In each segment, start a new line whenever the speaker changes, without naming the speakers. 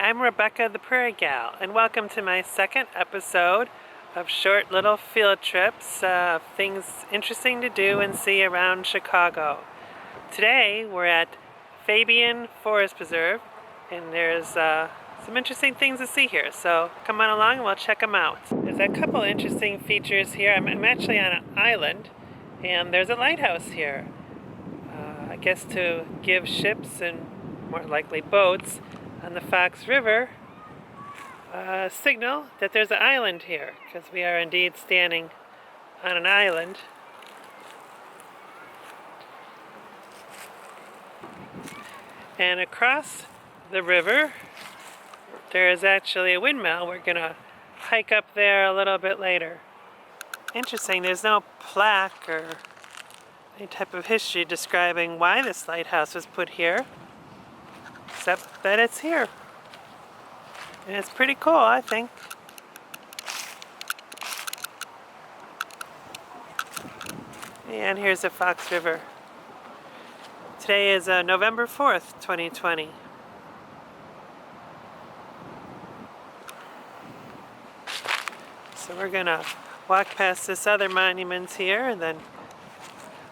Hi, I'm Rebecca the Prairie Gal, and welcome to my second episode of short little field trips of things interesting to do and see around Chicago. Today we're at Fabyan Forest Preserve, and there's some interesting things to see here, so come on along and we'll check them out. There's a couple interesting features here. I'm actually on an island, and there's a lighthouse here. I guess to give ships and more likely boats on the Fox River signal that there's an island here, because we are indeed standing on an island. And across the river there is actually a windmill. We're gonna hike up there a little bit later. Interesting, there's no plaque or any type of history describing why this lighthouse was put here, except that it's here. And it's pretty cool, I think. And here's the Fox River. Today is November 4th, 2020. So we're gonna walk past this other monument here and then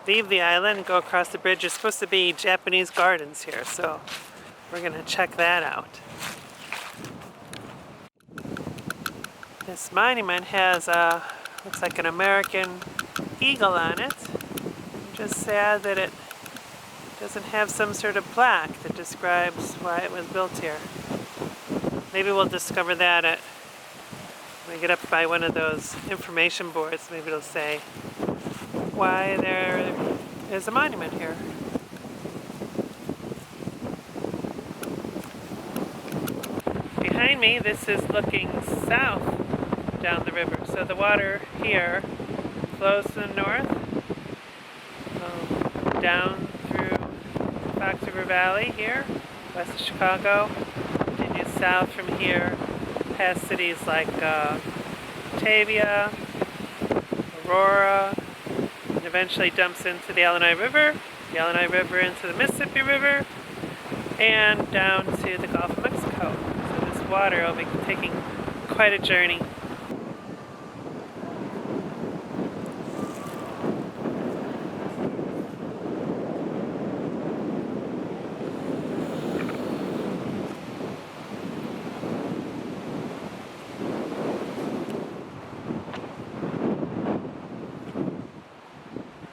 leave the island and go across the bridge. There's supposed to be Japanese gardens here, so we're gonna check that out. This monument has looks like an American eagle on it. I'm just sad that it doesn't have some sort of plaque that describes why it was built here. Maybe we'll discover that when we get up by one of those information boards. Maybe it'll say why there is a monument here. Behind me, this is looking south down the river. So the water here flows to the north, down through Fox River Valley here, west of Chicago, continues south from here, past cities like Batavia, Aurora, and eventually dumps into the Illinois River into the Mississippi River, and down to the Gulf of Mexico. So this water will be taking quite a journey.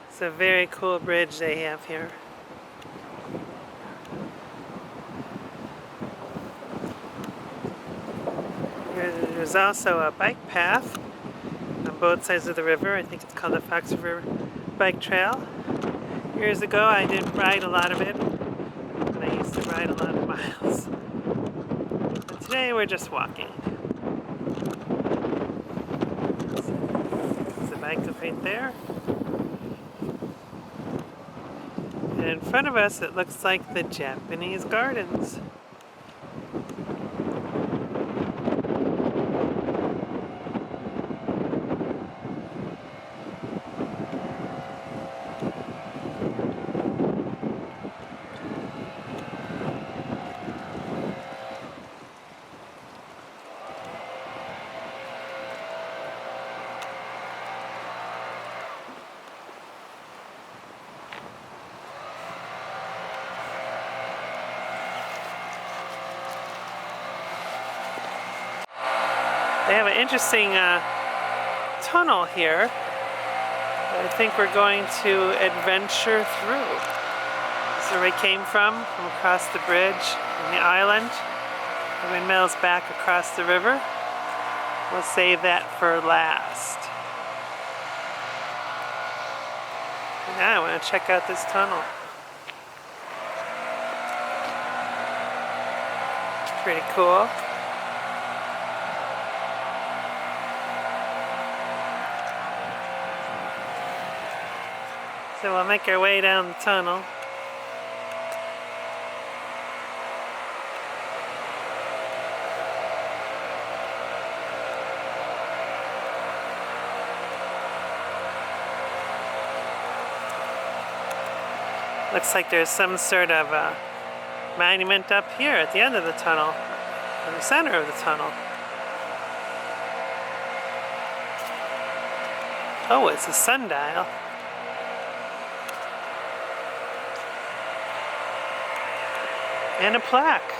It's a very cool bridge they have here. There's also a bike path on both sides of the river. I think it's called the Fox River Bike Trail. Years ago I didn't ride a lot of it, but I used to ride a lot of miles. But today we're just walking. The bike is right there. And in front of us it looks like the Japanese gardens. They have an interesting tunnel here that I think we're going to adventure through. This is where we came from across the bridge on the island. The windmill's back across the river. We'll save that for last. And now I want to check out this tunnel. Pretty cool. So we'll make our way down the tunnel. Looks like there's some sort of monument up here at the end of the tunnel. in the center of the tunnel. Oh, it's a sundial. And a plaque.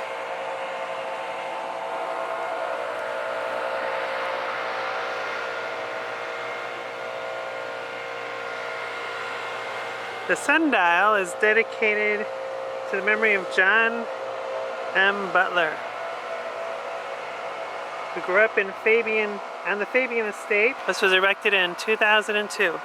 The sundial is dedicated to the memory of John M. Butler, who grew up in Fabyan, on the Fabyan estate. This was erected in 2002.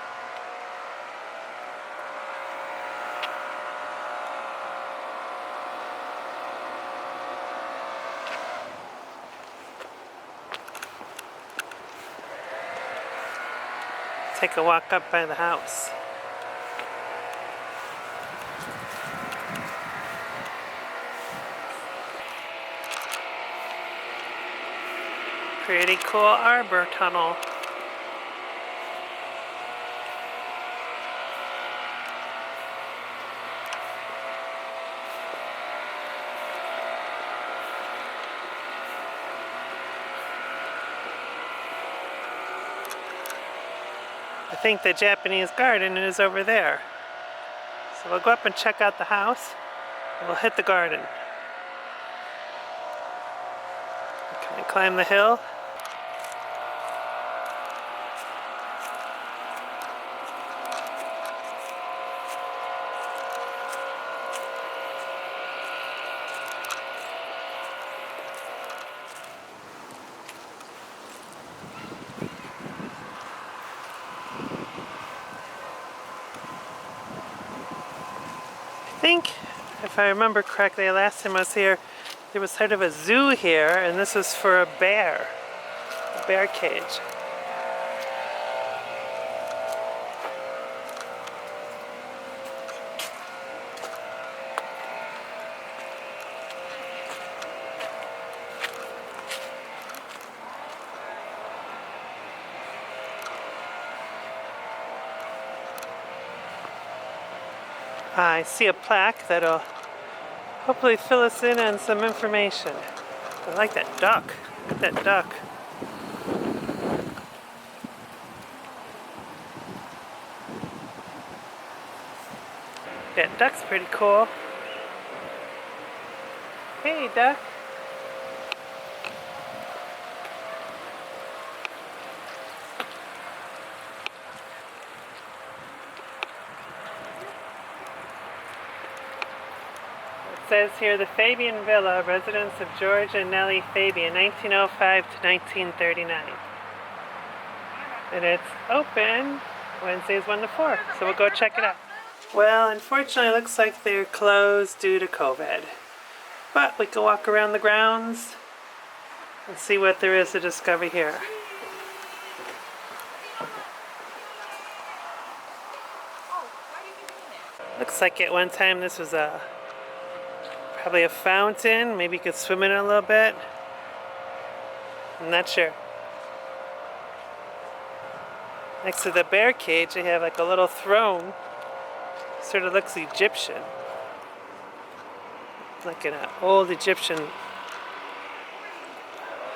Take a walk up by the house. Pretty cool arbor tunnel. I think the Japanese garden is over there. So we'll go up and check out the house, and we'll hit the garden. Can I climb the hill? I think, if I remember correctly, last time I was here, there was sort of a zoo here, and this was for a bear cage. I see a plaque that'll hopefully fill us in on some information. I like that duck. Look at that duck. That duck's pretty cool. Hey, duck. It says here, the Fabyan Villa, residence of George and Nellie Fabyan, 1905 to 1939. And it's open Wednesdays 1 to 4, so we'll go check it out. Well, unfortunately, it looks like they're closed due to COVID. But we can walk around the grounds and see what there is to discover here. Looks like at one time this was probably a fountain. Maybe you could swim in it a little bit. I'm not sure. Next to the bear cage, they have like a little throne. Sort of looks Egyptian. Like an old Egyptian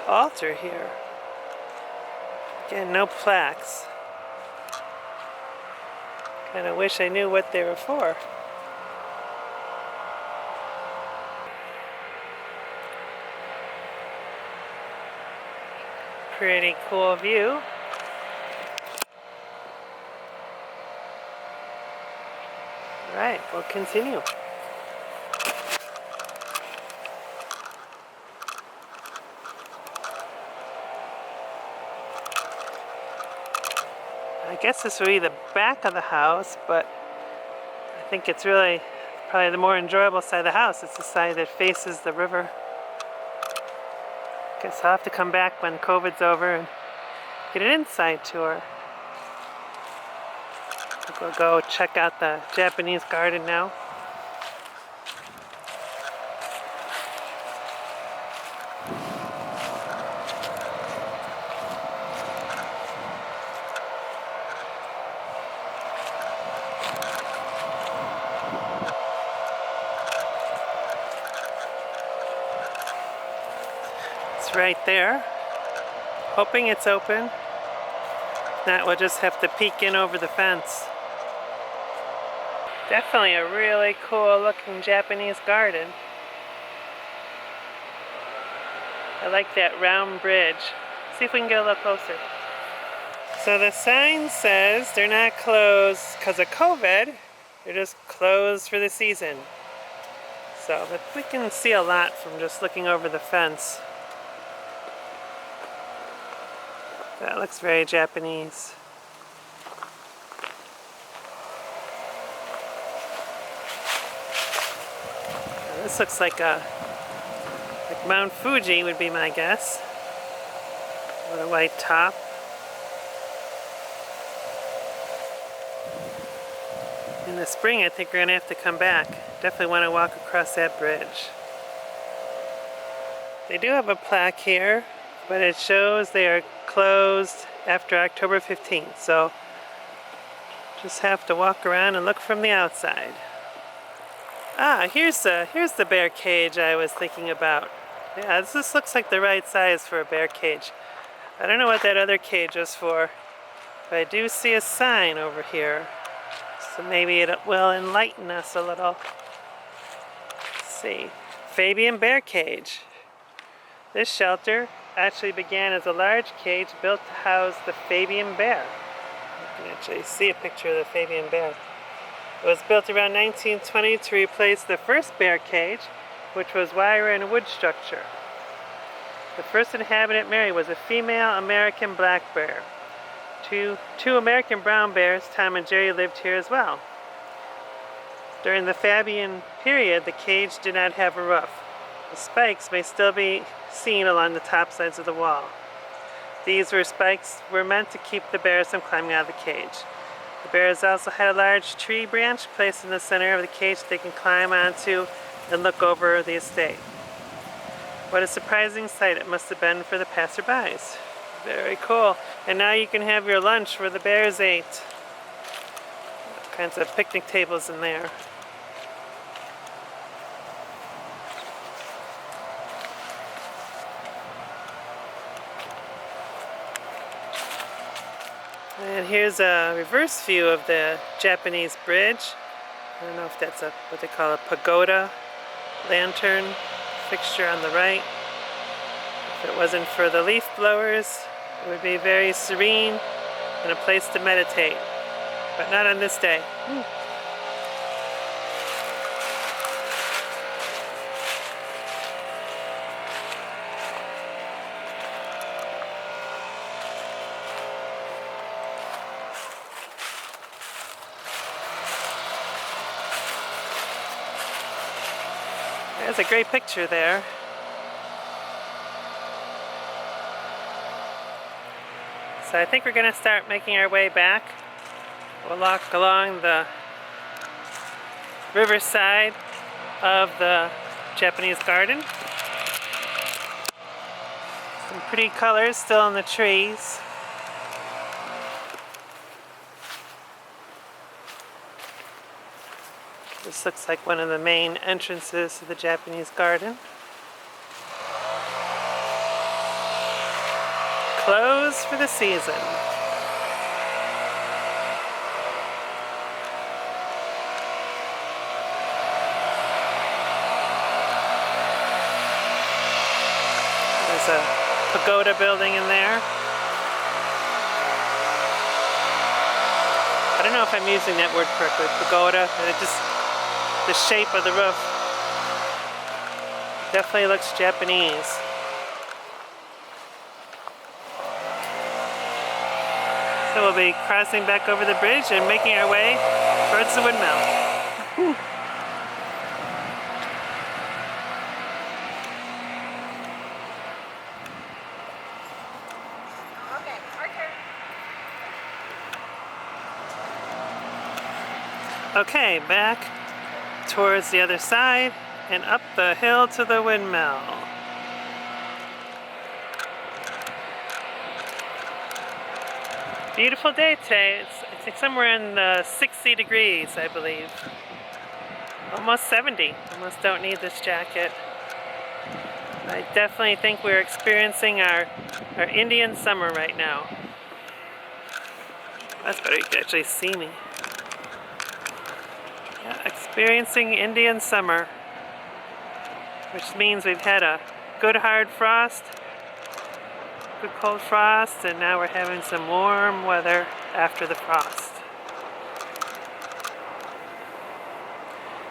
altar here. Again, no plaques. Kind of wish I knew what they were for. Pretty cool view. Alright, we'll continue. I guess this would be the back of the house, but I think it's really probably the more enjoyable side of the house. It's the side that faces the river. Guess I'll have to come back when COVID's over and get an inside tour. We'll go check out the Japanese garden now. right there. Hoping it's open. If not, we'll just have to peek in over the fence. Definitely a really cool looking Japanese garden. I like that round bridge. See if we can get a little closer. So the sign says they're not closed because of COVID. They're just closed for the season. So, but we can see a lot from just looking over the fence. That looks very Japanese. This looks like Mount Fuji would be my guess. With a white top. In the spring, I think we're going to have to come back. Definitely want to walk across that bridge. They do have a plaque here, but it shows they are closed after October 15th. So just have to walk around and look from the outside. Ah, here's the bear cage I was thinking about. Yeah, this looks like the right size for a bear cage. I don't know what that other cage is for, but I do see a sign over here. So maybe it will enlighten us a little. Let's see. Fabyan bear cage. This shelter actually began as a large cage built to house the Fabyan bear. You can actually see a picture of the Fabyan bear. It was built around 1920 to replace the first bear cage, which was wire and wood structure. The first inhabitant, Mary, was a female American black bear. Two American brown bears, Tom and Jerry, lived here as well. During the Fabyan period, the cage did not have a roof. The spikes may still be seen along the top sides of the wall. These spikes were meant to keep the bears from climbing out of the cage. The bears also had a large tree branch placed in the center of the cage they can climb onto and look over the estate. What a surprising sight it must have been for the passerbys. Very cool. And now you can have your lunch where the bears ate. All kinds of picnic tables in there. And here's a reverse view of the Japanese bridge. I don't know if that's what they call a pagoda lantern fixture on the right. If it wasn't for the leaf blowers, it would be very serene and a place to meditate. But not on this day. There's a great picture there. So I think we're going to start making our way back. We'll walk along the riverside of the Japanese garden. Some pretty colors still in the trees. This looks like one of the main entrances to the Japanese garden. Closed for the season. There's a pagoda building in there. I don't know if I'm using that word correctly, pagoda. The shape of the roof definitely looks Japanese. So we'll be crossing back over the bridge and making our way towards the windmill. Whew. Okay, back towards the other side and up the hill to the windmill. Beautiful day today. I think somewhere in the 60 degrees, I believe. Almost 70. Almost don't need this jacket. I definitely think we're experiencing our Indian summer right now. That's better, you can actually see me. Yeah, experiencing Indian summer, which means we've had a good hard frost, good cold frost, and now we're having some warm weather after the frost.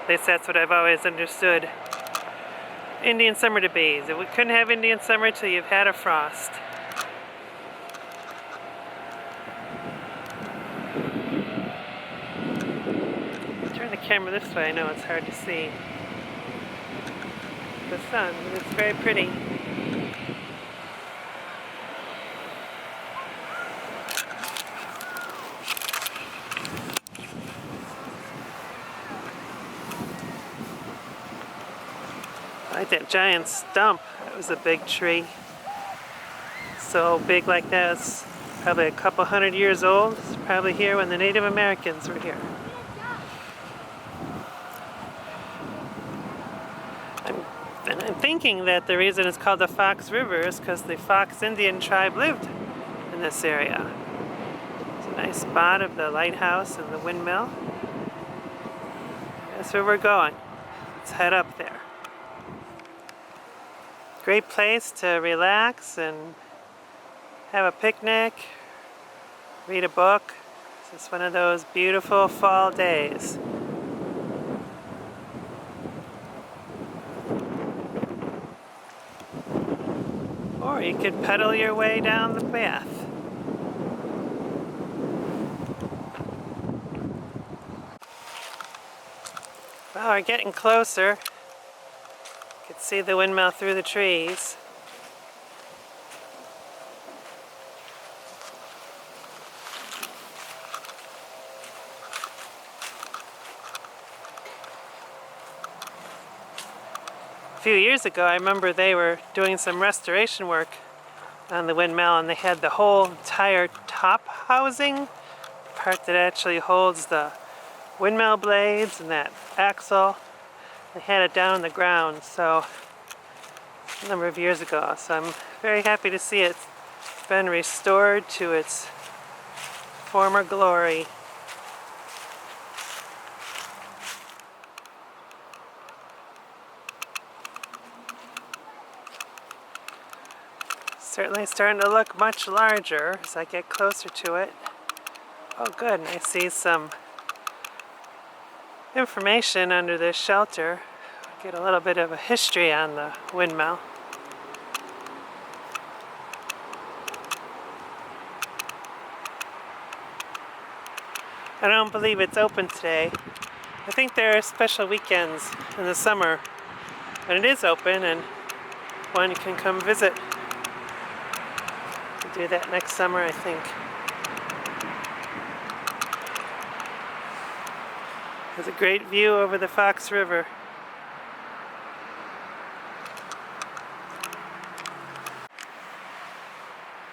At least that's what I've always understood Indian summer to be. That we couldn't have Indian summer till you've had a frost. Turn the camera this way. I know it's hard to see the sun, but it's very pretty. I like that giant stump. That was a big tree. So big like that, it's probably a couple hundred years old. It's probably here when the Native Americans were here. I'm thinking that the reason it's called the Fox River is because the Fox Indian tribe lived in this area. It's a nice spot of the lighthouse and the windmill. That's where we're going. Let's head up there. Great place to relax and have a picnic, read a book. It's just one of those beautiful fall days. Or you could pedal your way down the path. Well, we're getting closer. You can see the windmill through the trees. A few years ago, I remember they were doing some restoration work on the windmill, and they had the whole entire top housing, the part that actually holds the windmill blades and that axle. They had it down on the ground, so a number of years ago. So I'm very happy to see it's been restored to its former glory. Certainly starting to look much larger as I get closer to it. Oh good, and I see some information under this shelter. Get a little bit of a history on the windmill. I don't believe it's open today. I think there are special weekends in the summer when it is open and one can come visit. We'll do that next summer, I think. There's a great view over the Fox River.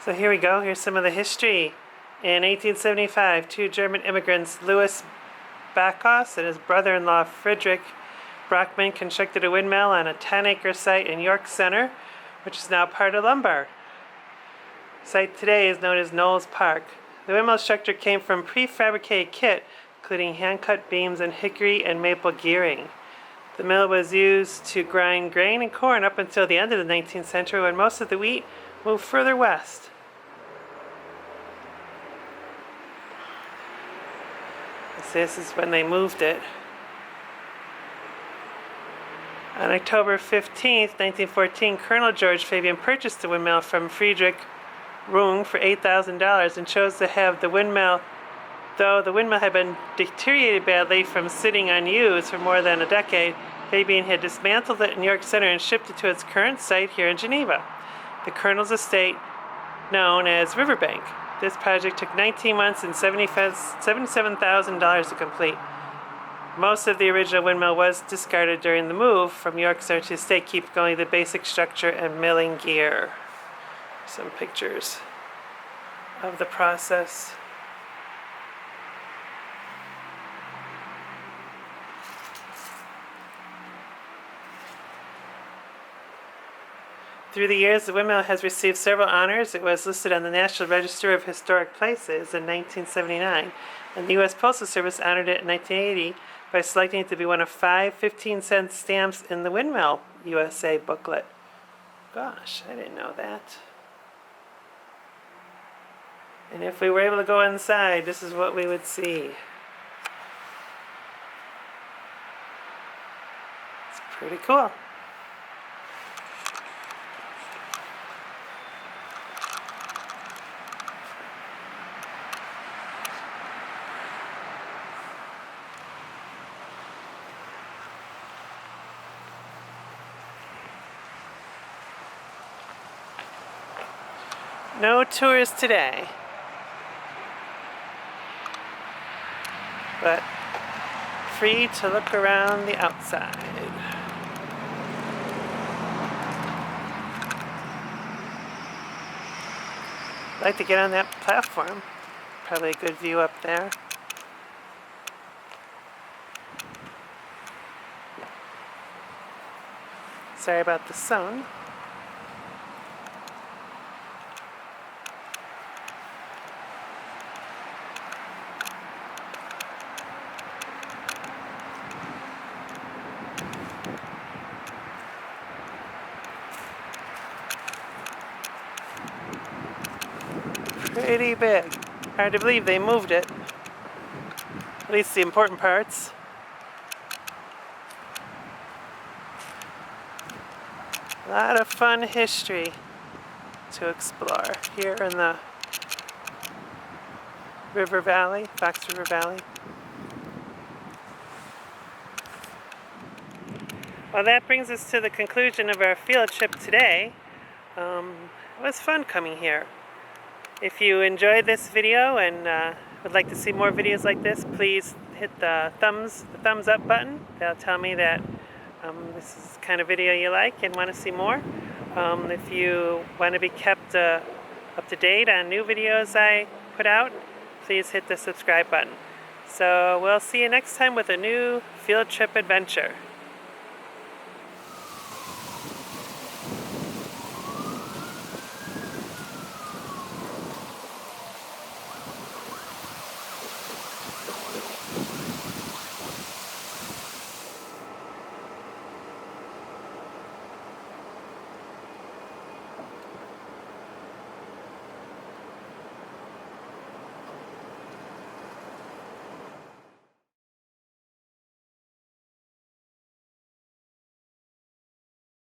So here we go. Here's some of the history. In 1875, two German immigrants, Louis Bacchus and his brother-in-law Friedrich Brockmann, constructed a windmill on a 10-acre site in York Center, which is now part of Lombard. The site today is known as Knowles Park. The windmill structure came from prefabricated kit, including hand-cut beams and hickory and maple gearing. The mill was used to grind grain and corn up until the end of the 19th century, when most of the wheat moved further west. This is when they moved it. On October 15th, 1914, Colonel George Fabyan purchased the windmill from Friedrich Rung for $8,000 and chose to have the windmill, though the windmill had been deteriorated badly from sitting unused for more than a decade. Fabyan had dismantled it in York Center and shipped it to its current site here in Geneva, the Colonel's estate known as Riverbank. This project took 19 months and $77,000 to complete. Most of the original windmill was discarded during the move from York Center to the estate, keep going the basic structure and milling gear. Some pictures of the process. Through the years, the windmill has received several honors. It was listed on the National Register of Historic Places in 1979, and the U.S. Postal Service honored it in 1980 by selecting it to be one of 5 15-cent stamps in the Windmill USA booklet. Gosh, I didn't know that. And if we were able to go inside, this is what we would see. It's pretty cool. No tours today, but free to look around the outside. I'd like to get on that platform. Probably a good view up there. Sorry about the sun. Pretty big. Hard to believe they moved it. At least the important parts. A lot of fun history to explore here in the River Valley, Fox River Valley. Well, that brings us to the conclusion of our field trip today. It was fun coming here. If you enjoyed this video and would like to see more videos like this, please hit the thumbs up button. That'll tell me that this is the kind of video you like and want to see more. If you want to be kept up to date on new videos I put out, please hit the subscribe button. So we'll see you next time with a new field trip adventure.